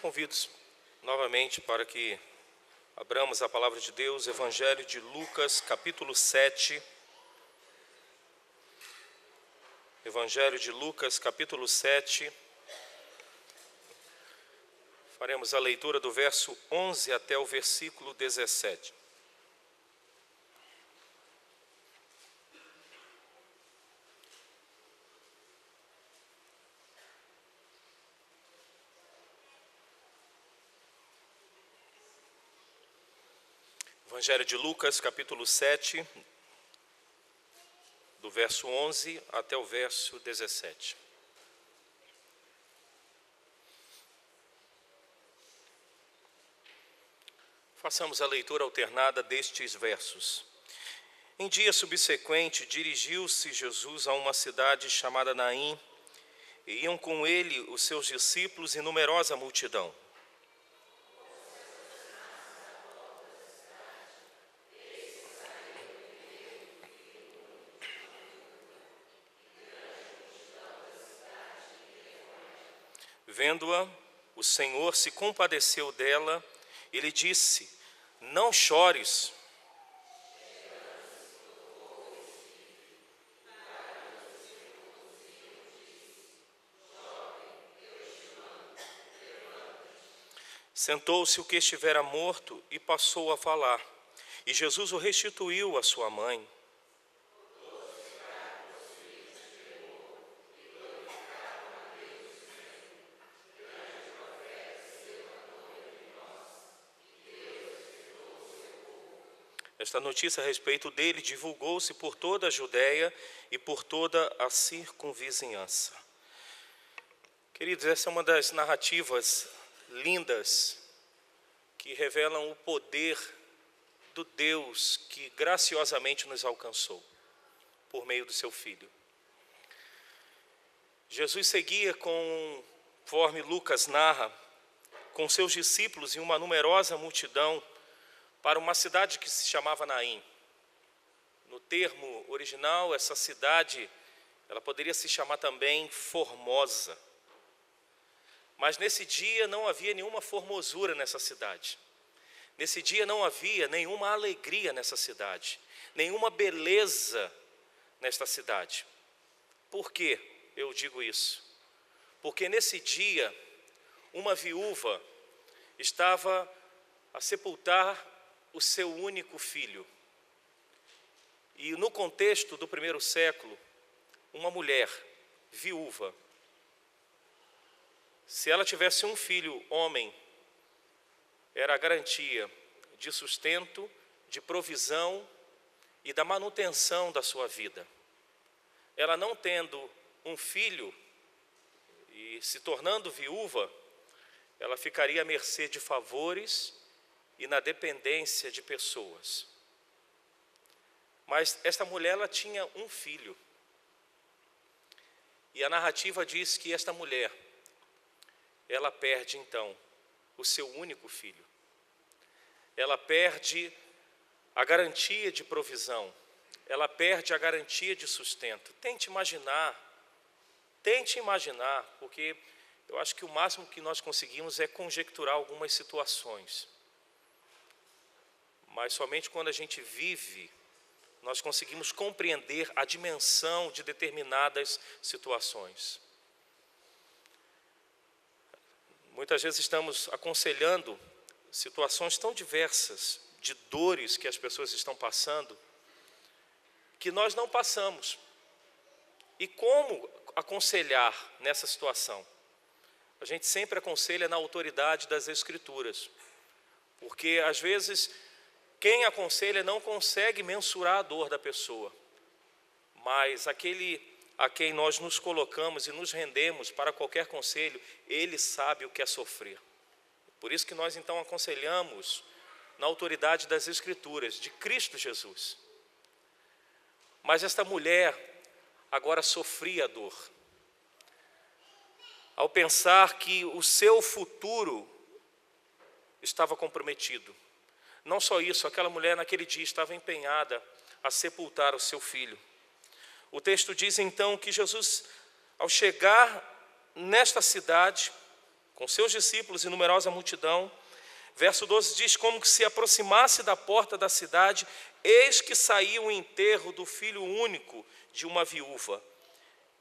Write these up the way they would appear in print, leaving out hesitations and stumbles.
Convido-os novamente para que abramos a palavra de Deus, Evangelho de Lucas, capítulo 7. Evangelho de Lucas, capítulo 7. Faremos a leitura do verso 11 até o versículo 17. Evangelho de Lucas, capítulo 7, do verso 11 até o verso 17. Façamos a leitura alternada destes versos. Em dia subsequente, dirigiu-se Jesus a uma cidade chamada Naim, e iam com ele os seus discípulos e numerosa multidão. Vendo-a, o Senhor se compadeceu dela e lhe disse: não chores. Sentou-se o que estivera morto e passou a falar, e Jesus o restituiu à sua mãe. Esta notícia a respeito dele divulgou-se por toda a Judéia e por toda a circunvizinhança. Queridos, essa é uma das narrativas lindas que revelam o poder do Deus que graciosamente nos alcançou por meio do seu Filho. Jesus seguia, conforme Lucas narra, com seus discípulos e uma numerosa multidão para uma cidade que se chamava Naim. No termo original, essa cidade, ela poderia se chamar também Formosa. Mas nesse dia não havia nenhuma formosura nessa cidade. Nesse dia não havia nenhuma alegria nessa cidade, nenhuma beleza nesta cidade. Por que eu digo isso? Porque nesse dia, uma viúva estava a sepultar o seu único filho. E no contexto do primeiro século, uma mulher viúva, se ela tivesse um filho homem, era a garantia de sustento, de provisão e da manutenção da sua vida. Ela não tendo um filho e se tornando viúva, ela ficaria à mercê de favores e na dependência de pessoas. Mas esta mulher, ela tinha um filho. E a narrativa diz que esta mulher, ela perde então o seu único filho. Ela perde a garantia de provisão. Ela perde a garantia de sustento. Tente imaginar, porque eu acho que o máximo que nós conseguimos é conjecturar algumas situações. Mas somente quando a gente vive, nós conseguimos compreender a dimensão de determinadas situações. Muitas vezes estamos aconselhando situações tão diversas, de dores que as pessoas estão passando, que nós não passamos. E como aconselhar nessa situação? A gente sempre aconselha na autoridade das Escrituras, porque às vezes quem aconselha não consegue mensurar a dor da pessoa, mas aquele a quem nós nos colocamos e nos rendemos para qualquer conselho, ele sabe o que é sofrer. Por isso que nós então aconselhamos na autoridade das Escrituras, de Cristo Jesus. Mas esta mulher agora sofria dor, ao pensar que o seu futuro estava comprometido. Não só isso, aquela mulher naquele dia estava empenhada a sepultar o seu filho. O texto diz então que Jesus, ao chegar nesta cidade, com seus discípulos e numerosa multidão. Verso 12 diz: como que se aproximasse da porta da cidade, eis que saiu o enterro do filho único de uma viúva,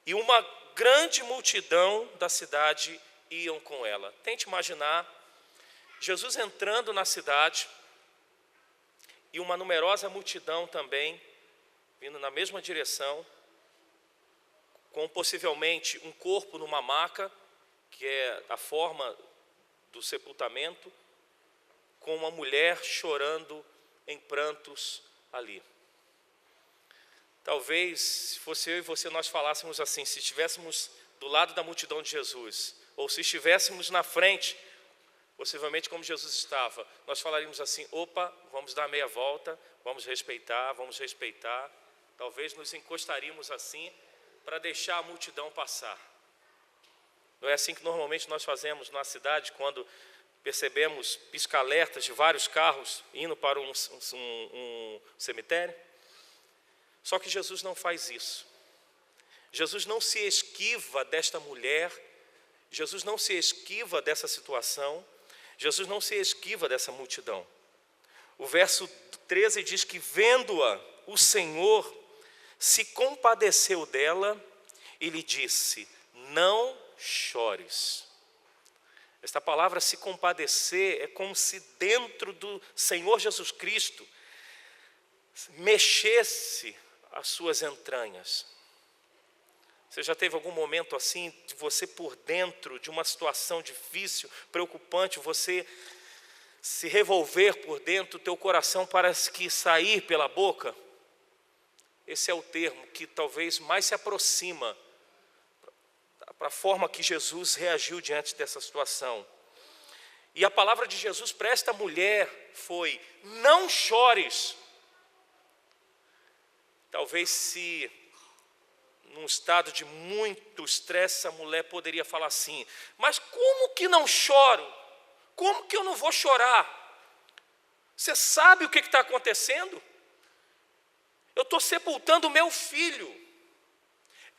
e uma grande multidão da cidade iam com ela. Tente imaginar Jesus entrando na cidade e uma numerosa multidão também vindo na mesma direção, com possivelmente um corpo numa maca, que é a forma do sepultamento, com uma mulher chorando em prantos ali. Talvez, se fosse eu e você, nós falássemos assim, se estivéssemos do lado da multidão de Jesus, ou se estivéssemos na frente, possivelmente como Jesus estava, nós falaríamos assim: opa, vamos dar meia volta, vamos respeitar. Talvez nos encostaríamos assim para deixar a multidão passar. Não é assim que normalmente nós fazemos na cidade, quando percebemos pisca-alertas de vários carros indo para um cemitério? Só que Jesus não faz isso. Jesus não se esquiva desta mulher, Jesus não se esquiva dessa situação, Jesus não se esquiva dessa multidão. O verso 13 diz que, vendo-a, o Senhor se compadeceu dela e lhe disse: não chores. Esta palavra se compadecer é como se dentro do Senhor Jesus Cristo mexesse as suas entranhas. Você já teve algum momento assim, de você por dentro de uma situação difícil, preocupante, você se revolver por dentro, teu coração parece que sair pela boca? Esse é o termo que talvez mais se aproxima para a forma que Jesus reagiu diante dessa situação. E a palavra de Jesus para esta mulher foi: não chores. Talvez, se num estado de muito estresse, a mulher poderia falar assim: mas como que não choro? Como que eu não vou chorar? Você sabe o que está acontecendo? Eu estou sepultando o meu filho.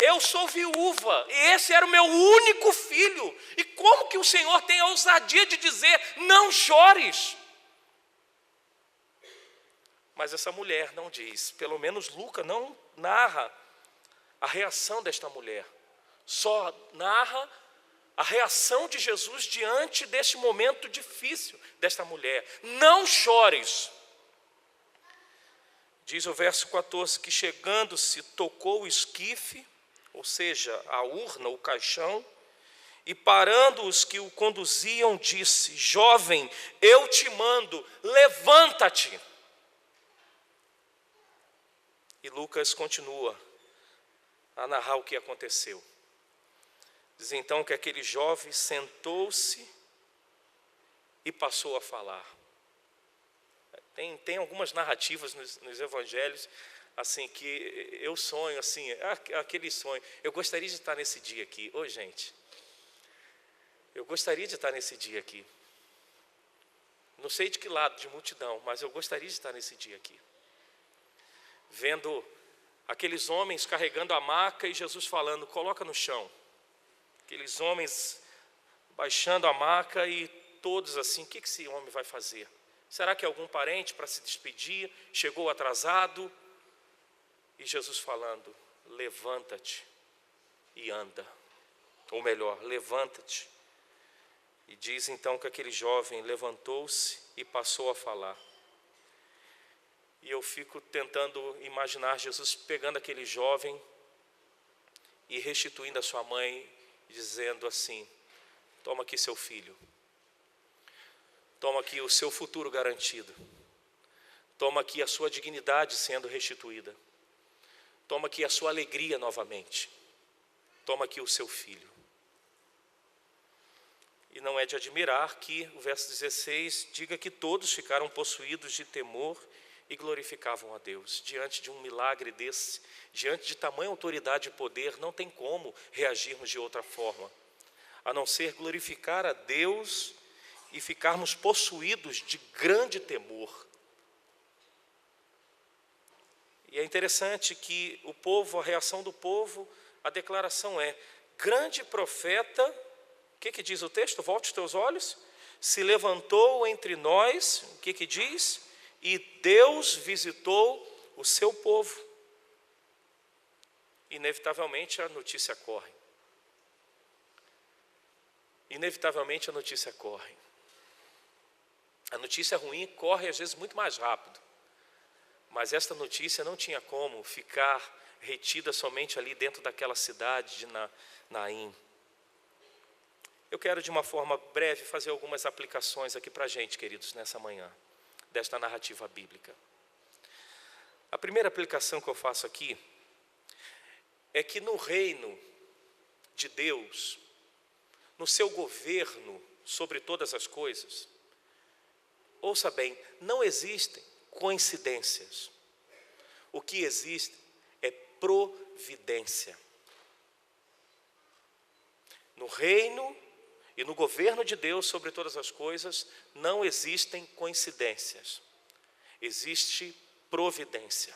Eu sou viúva, e esse era o meu único filho. E como que o Senhor tem a ousadia de dizer: não chores? Mas essa mulher não diz, pelo menos Lucas não narra a reação desta mulher. Só narra a reação de Jesus diante deste momento difícil desta mulher. Não chores. Diz o verso 14 que, chegando-se, tocou o esquife, ou seja, a urna, o caixão, e parando os que o conduziam, disse: jovem, eu te mando, levanta-te. E Lucas continua a narrar o que aconteceu. Diz então que aquele jovem sentou-se e passou a falar. Tem algumas narrativas nos evangelhos assim, que eu sonho assim, aquele sonho. Eu gostaria de estar nesse dia aqui. Ô, gente, eu gostaria de estar nesse dia aqui. Não sei de que lado de multidão, mas eu gostaria de estar nesse dia aqui, vendo aqueles homens carregando a maca e Jesus falando: coloca no chão. Aqueles homens baixando a maca e todos assim: o que esse homem vai fazer? Será que é algum parente para se despedir? Chegou atrasado? E Jesus falando: levanta-te e anda. Ou melhor, levanta-te. E diz então que aquele jovem levantou-se e passou a falar. E eu fico tentando imaginar Jesus pegando aquele jovem e restituindo a sua mãe, dizendo assim: toma aqui seu filho, toma aqui o seu futuro garantido, toma aqui a sua dignidade sendo restituída, toma aqui a sua alegria novamente, toma aqui o seu filho. E não é de admirar que o verso 16 diga que todos ficaram possuídos de temor e glorificavam a Deus. Diante de um milagre desse, diante de tamanha autoridade e poder, não tem como reagirmos de outra forma, a não ser glorificar a Deus e ficarmos possuídos de grande temor. E é interessante que a reação do povo, a declaração é: grande profeta O que diz o texto? Volte os teus olhos. Se levantou entre nós, o que diz? E Deus visitou o seu povo. Inevitavelmente a notícia corre. Inevitavelmente a notícia corre. A notícia ruim corre às vezes muito mais rápido. Mas esta notícia não tinha como ficar retida somente ali dentro daquela cidade de Naim. Eu quero de uma forma breve fazer algumas aplicações aqui para a gente, queridos, nessa manhã, desta narrativa bíblica. A primeira aplicação que eu faço aqui é que no reino de Deus, no seu governo sobre todas as coisas, ouça bem, não existem coincidências. O que existe é providência. No reino e no governo de Deus sobre todas as coisas, não existem coincidências. Existe providência.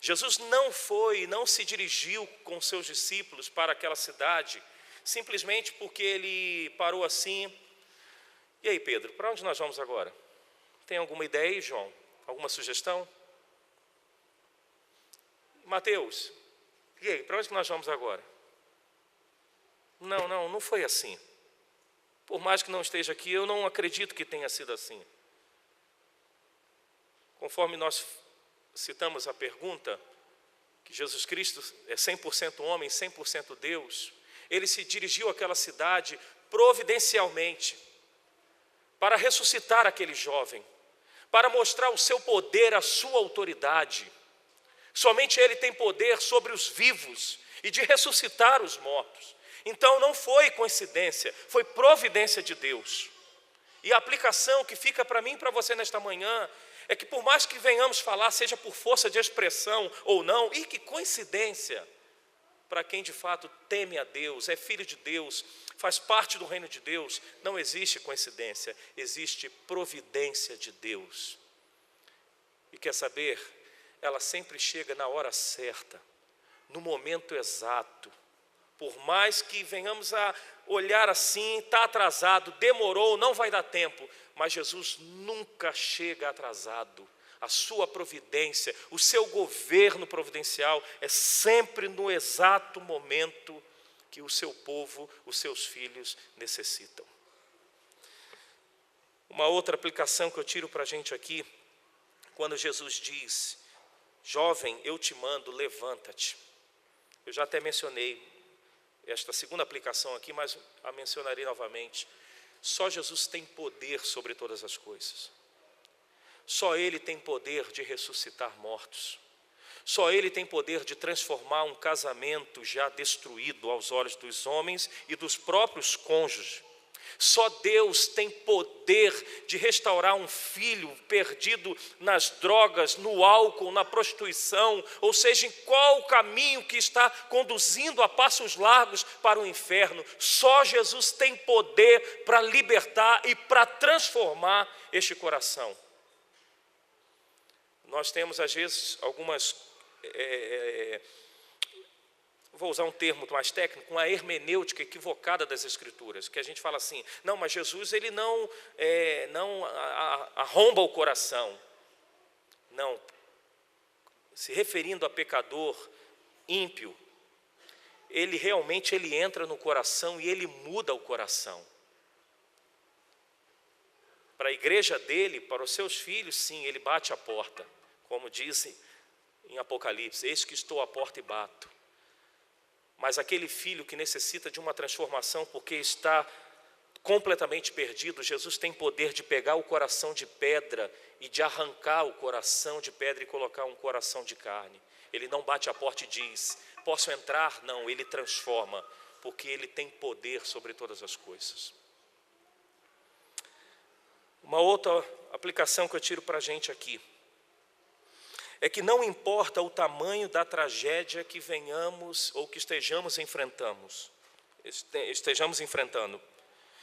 Jesus não se dirigiu com seus discípulos para aquela cidade, simplesmente porque ele parou assim. E aí, Pedro, para onde nós vamos agora? Tem alguma ideia aí, João? Alguma sugestão? Mateus, e aí, para onde nós vamos agora? Não foi assim. Por mais que não esteja aqui, eu não acredito que tenha sido assim. Conforme nós citamos a pergunta, que Jesus Cristo é 100% homem, 100% Deus, ele se dirigiu àquela cidade providencialmente, para ressuscitar aquele jovem, para mostrar o seu poder, a sua autoridade. Somente ele tem poder sobre os vivos e de ressuscitar os mortos. Então não foi coincidência, foi providência de Deus. E a aplicação que fica para mim e para você nesta manhã é que por mais que venhamos falar, seja por força de expressão ou não, e que coincidência, para quem de fato teme a Deus, é filho de Deus, faz parte do reino de Deus, não existe coincidência, existe providência de Deus. E quer saber? Ela sempre chega na hora certa, no momento exato. Por mais que venhamos a olhar assim, está atrasado, demorou, não vai dar tempo, mas Jesus nunca chega atrasado. A sua providência, o seu governo providencial é sempre no exato momento que o seu povo, os seus filhos necessitam. Uma outra aplicação que eu tiro para a gente aqui, quando Jesus diz: jovem, eu te mando, levanta-te. Eu já até mencionei esta segunda aplicação aqui, mas a mencionarei novamente. Só Jesus tem poder sobre todas as coisas. Só Ele tem poder de ressuscitar mortos. Só Ele tem poder de transformar um casamento já destruído aos olhos dos homens e dos próprios cônjuges. Só Deus tem poder de restaurar um filho perdido nas drogas, no álcool, na prostituição, ou seja, em qual caminho que está conduzindo a passos largos para o inferno. Só Jesus tem poder para libertar e para transformar este coração. Nós temos às vezes algumas, vou usar um termo mais técnico, uma hermenêutica equivocada das Escrituras, que a gente fala assim: não, mas Jesus ele não arromba o coração. Não, se referindo a pecador ímpio, ele entra no coração e ele muda o coração. Para a igreja dele, para os seus filhos, sim, ele bate a porta, como diz em Apocalipse: eis que estou à porta e bato. Mas aquele filho que necessita de uma transformação porque está completamente perdido, Jesus tem poder de pegar o coração de pedra e de arrancar o coração de pedra e colocar um coração de carne. Ele não bate a porta e diz: posso entrar? Não, ele transforma, porque ele tem poder sobre todas as coisas. Uma outra aplicação que eu tiro para a gente aqui é que não importa o tamanho da tragédia que venhamos ou que estejamos enfrentando,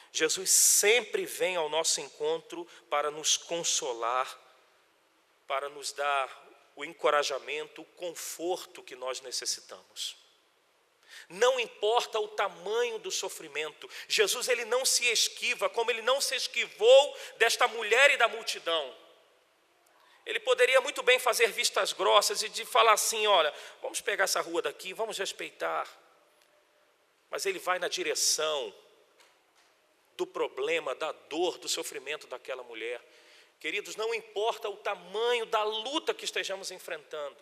Jesus sempre vem ao nosso encontro para nos consolar, para nos dar o encorajamento, o conforto que nós necessitamos. Não importa o tamanho do sofrimento. Jesus, ele não se esquiva, como ele não se esquivou desta mulher e da multidão. Ele poderia muito bem fazer vistas grossas e de falar assim, olha, vamos pegar essa rua daqui, vamos respeitar. Mas ele vai na direção do problema, da dor, do sofrimento daquela mulher. Queridos, não importa o tamanho da luta que estejamos enfrentando.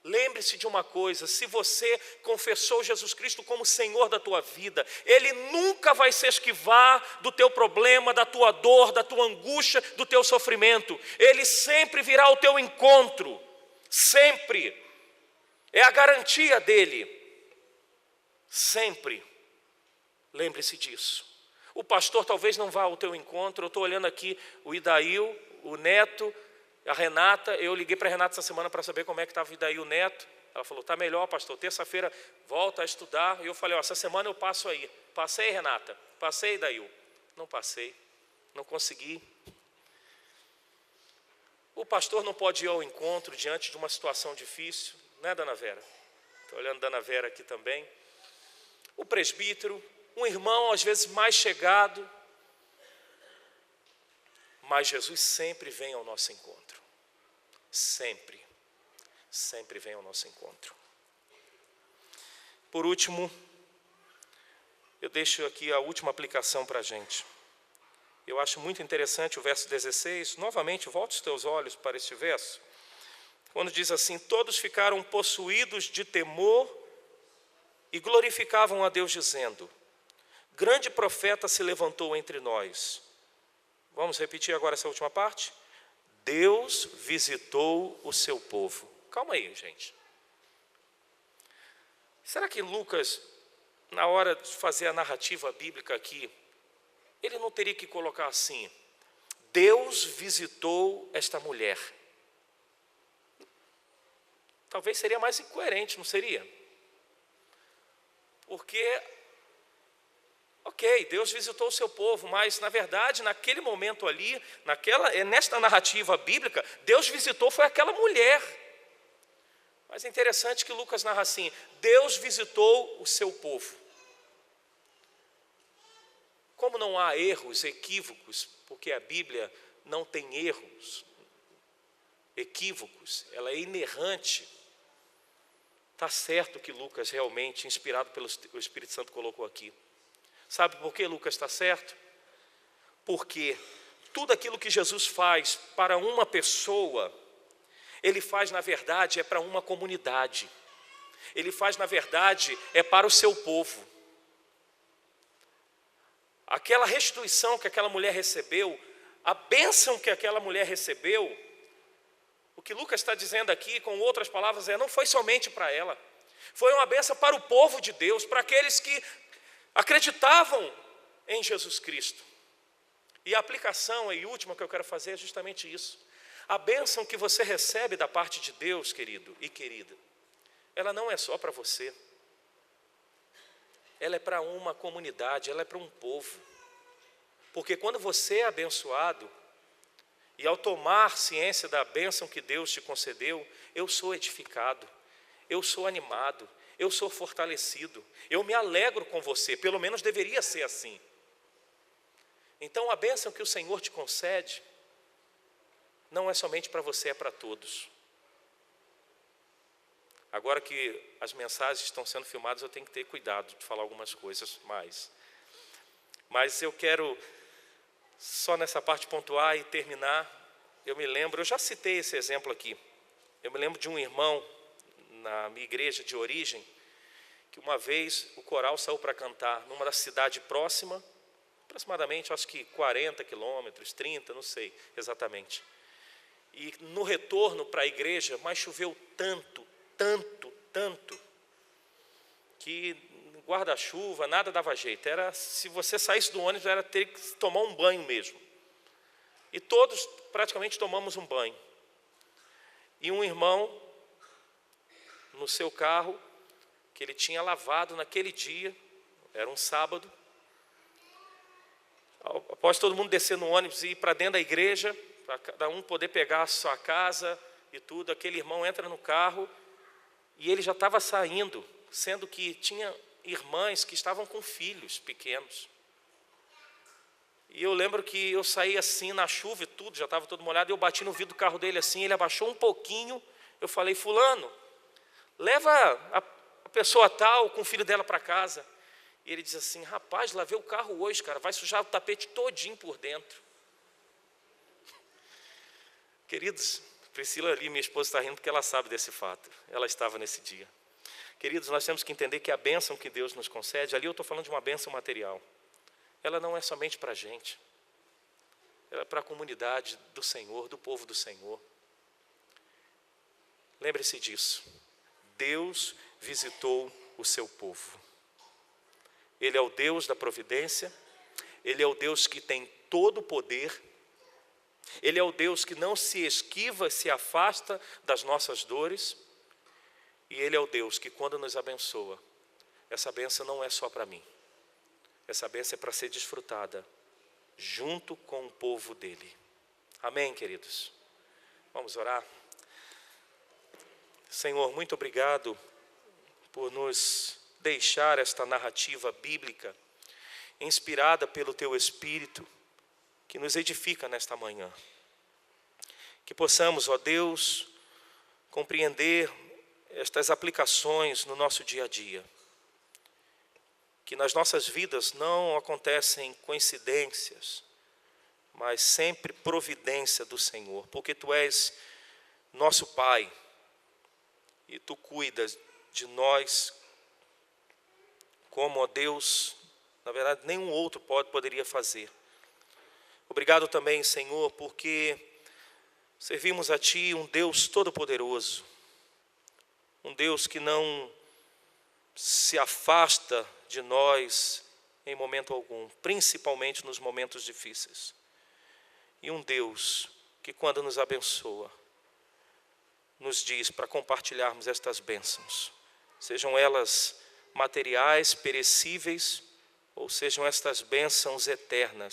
Lembre-se de uma coisa, se você confessou Jesus Cristo como Senhor da tua vida, Ele nunca vai se esquivar do teu problema, da tua dor, da tua angústia, do teu sofrimento. Ele sempre virá ao teu encontro, sempre. É a garantia dele, sempre. Lembre-se disso. O pastor talvez não vá ao teu encontro. Eu estou olhando aqui o Idail, o Neto, a Renata. Eu liguei para a Renata essa semana para saber como é que estava o Idail, o Neto. Ela falou, está melhor, pastor, terça-feira volta a estudar. E eu falei, essa semana eu passo aí. Passei, Renata? Passei, Idail? Não passei, não consegui. O pastor não pode ir ao encontro diante de uma situação difícil, não é, Dona Vera? Estou olhando a Dona Vera aqui também. O presbítero, um irmão às vezes mais chegado, mas Jesus sempre vem ao nosso encontro, sempre, sempre vem ao nosso encontro. Por último, eu deixo aqui a última aplicação para a gente. Eu acho muito interessante o verso 16, novamente, volte os teus olhos para este verso, quando diz assim, todos ficaram possuídos de temor e glorificavam a Deus dizendo, grande profeta se levantou entre nós. Vamos repetir agora essa última parte? Deus visitou o seu povo. Calma aí, gente. Será que Lucas, na hora de fazer a narrativa bíblica aqui, ele não teria que colocar assim, Deus visitou esta mulher? Talvez seria mais incoerente, não seria? Porque, ok, Deus visitou o seu povo, mas na verdade, naquele momento ali, nesta narrativa bíblica, Deus visitou foi aquela mulher. Mas é interessante que Lucas narra assim, Deus visitou o seu povo. Como não há erros, equívocos, porque a Bíblia não tem erros, equívocos, ela é inerrante. Está certo que Lucas realmente, inspirado pelo Espírito Santo, colocou aqui. Sabe por que Lucas está certo? Porque tudo aquilo que Jesus faz para uma pessoa, Ele faz na verdade é para uma comunidade. Ele faz na verdade é para o seu povo. Aquela restituição que aquela mulher recebeu, a bênção que aquela mulher recebeu, o que Lucas está dizendo aqui, com outras palavras, não foi somente para ela. Foi uma bênção para o povo de Deus, para aqueles que acreditavam em Jesus Cristo. E a aplicação e última que eu quero fazer é justamente isso. A bênção que você recebe da parte de Deus, querido e querida, ela não é só para você. Ela é para uma comunidade, ela é para um povo. Porque quando você é abençoado, e ao tomar ciência da bênção que Deus te concedeu, eu sou edificado, eu sou animado, eu sou fortalecido, eu me alegro com você, pelo menos deveria ser assim. Então a bênção que o Senhor te concede, não é somente para você, é para todos. Agora que as mensagens estão sendo filmadas, eu tenho que ter cuidado de falar algumas coisas mais. Mas eu quero só nessa parte pontuar e terminar. Eu me lembro, eu já citei esse exemplo aqui. Eu me lembro de um irmão na minha igreja de origem, que uma vez o coral saiu para cantar numa cidade próxima, aproximadamente, acho que 40 quilômetros, 30, não sei exatamente. E no retorno para a igreja, mas choveu tanto, que guarda-chuva, nada dava jeito. Se você saísse do ônibus, era ter que tomar um banho mesmo. E todos praticamente tomamos um banho. E um irmão, no seu carro, que ele tinha lavado naquele dia, era um sábado, após todo mundo descer no ônibus e ir para dentro da igreja, para cada um poder pegar a sua casa e tudo, aquele irmão entra no carro e ele já estava saindo, sendo que tinha irmãs que estavam com filhos pequenos. E eu lembro que eu saí assim na chuva e tudo, já estava todo molhado, e eu bati no vidro do carro dele assim, ele abaixou um pouquinho, eu falei: fulano, leva a pessoa tal com o filho dela para casa. E ele diz assim: rapaz, lavei o carro hoje, cara, vai sujar o tapete todinho por dentro. Queridos, Priscila ali, minha esposa, está rindo porque ela sabe desse fato, ela estava nesse dia. Queridos, nós temos que entender que a bênção que Deus nos concede, ali eu estou falando de uma bênção material, ela não é somente para a gente, ela é para a comunidade do Senhor, do povo do Senhor. Lembre-se disso, Deus visitou o seu povo. Ele é o Deus da providência, Ele é o Deus que tem todo o poder, Ele é o Deus que não se esquiva, se afasta das nossas dores, e Ele é o Deus que, quando nos abençoa, essa bênção não é só para mim, essa bênção é para ser desfrutada junto com o povo dEle. Amém, queridos? Vamos orar? Senhor, muito obrigado por nos deixar esta narrativa bíblica, inspirada pelo Teu Espírito, que nos edifica nesta manhã. Que possamos, ó Deus, compreender estas aplicações no nosso dia a dia. Que nas nossas vidas não acontecem coincidências, mas sempre providência do Senhor, porque Tu és nosso Pai, e Tu cuidas de nós como, ó Deus, na verdade nenhum outro poderia fazer. Obrigado também, Senhor, porque servimos a Ti um Deus todo-poderoso, um Deus que não se afasta de nós em momento algum, principalmente nos momentos difíceis. E um Deus que, quando nos abençoa, nos diz para compartilharmos estas bênçãos, sejam elas materiais, perecíveis, ou sejam estas bênçãos eterna,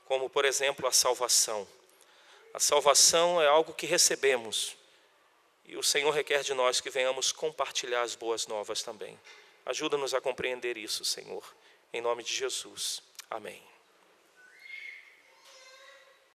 como, por exemplo, a salvação. A salvação é algo que recebemos, e o Senhor requer de nós que venhamos compartilhar as boas novas também. Ajuda-nos a compreender isso, Senhor, em nome de Jesus. Amém.